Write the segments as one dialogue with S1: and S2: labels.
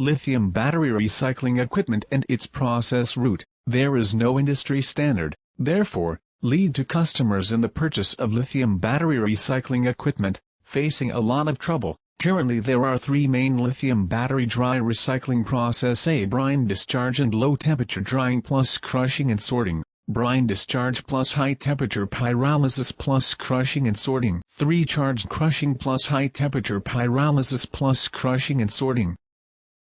S1: lithium battery recycling equipment and its process route. There is no industry standard, therefore, lead to customers in the purchase of lithium battery recycling equipment, facing a lot of trouble. Currently there are three main lithium battery dry recycling process: A. Brine discharge and low temperature drying plus crushing and sorting, brine discharge plus high temperature pyrolysis plus crushing and sorting, 3. Charged crushing plus high temperature pyrolysis plus crushing and sorting.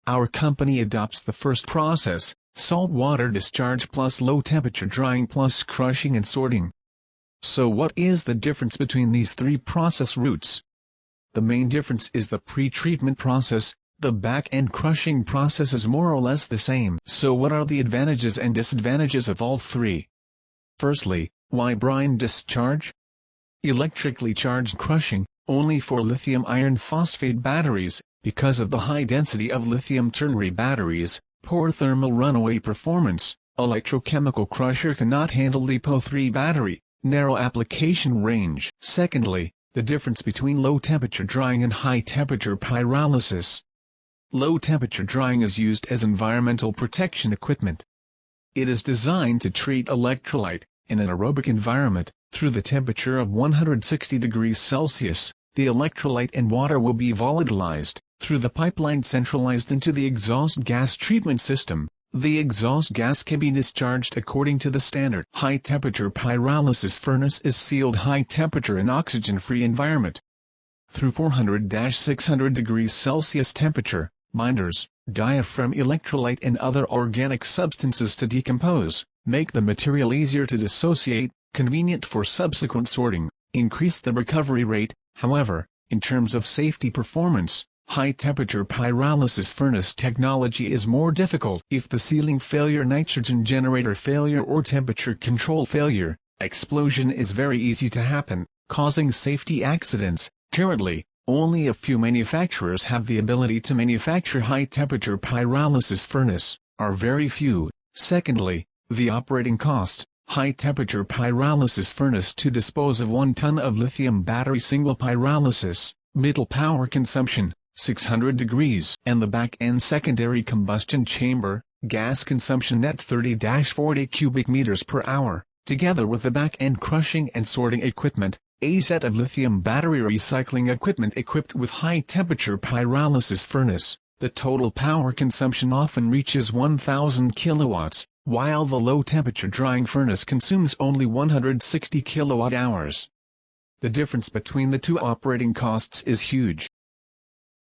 S1: Our company adopts the first process, salt water discharge plus low temperature drying plus crushing and sorting. So what is the difference between these three process routes? The main difference is the pre-treatment process. The back-end crushing process is more or less the same. So what are the advantages and disadvantages of all three? Firstly, why brine discharge? Electrically charged crushing, only for lithium iron phosphate batteries. Because of the high density of lithium ternary batteries, poor thermal runaway performance, electrochemical crusher cannot handle LiPo3 battery, narrow application range. Secondly, the difference between low temperature drying and high temperature pyrolysis. Low temperature drying is used as environmental protection equipment. It is designed to treat electrolyte, in an aerobic environment, through the temperature of 160 degrees Celsius. The electrolyte and water will be volatilized, through the pipeline centralized into the exhaust gas treatment system. The exhaust gas can be discharged according to the standard high-temperature pyrolysis furnace is sealed high-temperature and oxygen-free environment. Through 400-600 degrees Celsius temperature, binders, diaphragm electrolyte and other organic substances to decompose, make the material easier to dissociate, convenient for subsequent sorting, increase the recovery rate. However, in terms of safety performance, high-temperature pyrolysis furnace technology is more difficult. If the sealing failure, nitrogen generator failure or temperature control failure, explosion is very easy to happen, causing safety accidents. Currently, only a few manufacturers have the ability to manufacture high-temperature pyrolysis furnace, are very few. Secondly, the operating cost. High-temperature pyrolysis furnace to dispose of 1 ton of lithium battery single pyrolysis, middle power consumption, 600 degrees, and the back-end secondary combustion chamber, gas consumption net 30-40 cubic meters per hour, together with the back-end crushing and sorting equipment, a set of lithium battery recycling equipment equipped with high-temperature pyrolysis furnace, the total power consumption often reaches 1000 kilowatts, while the low-temperature drying furnace consumes only 160 kilowatt-hours. The difference between the two operating costs is huge.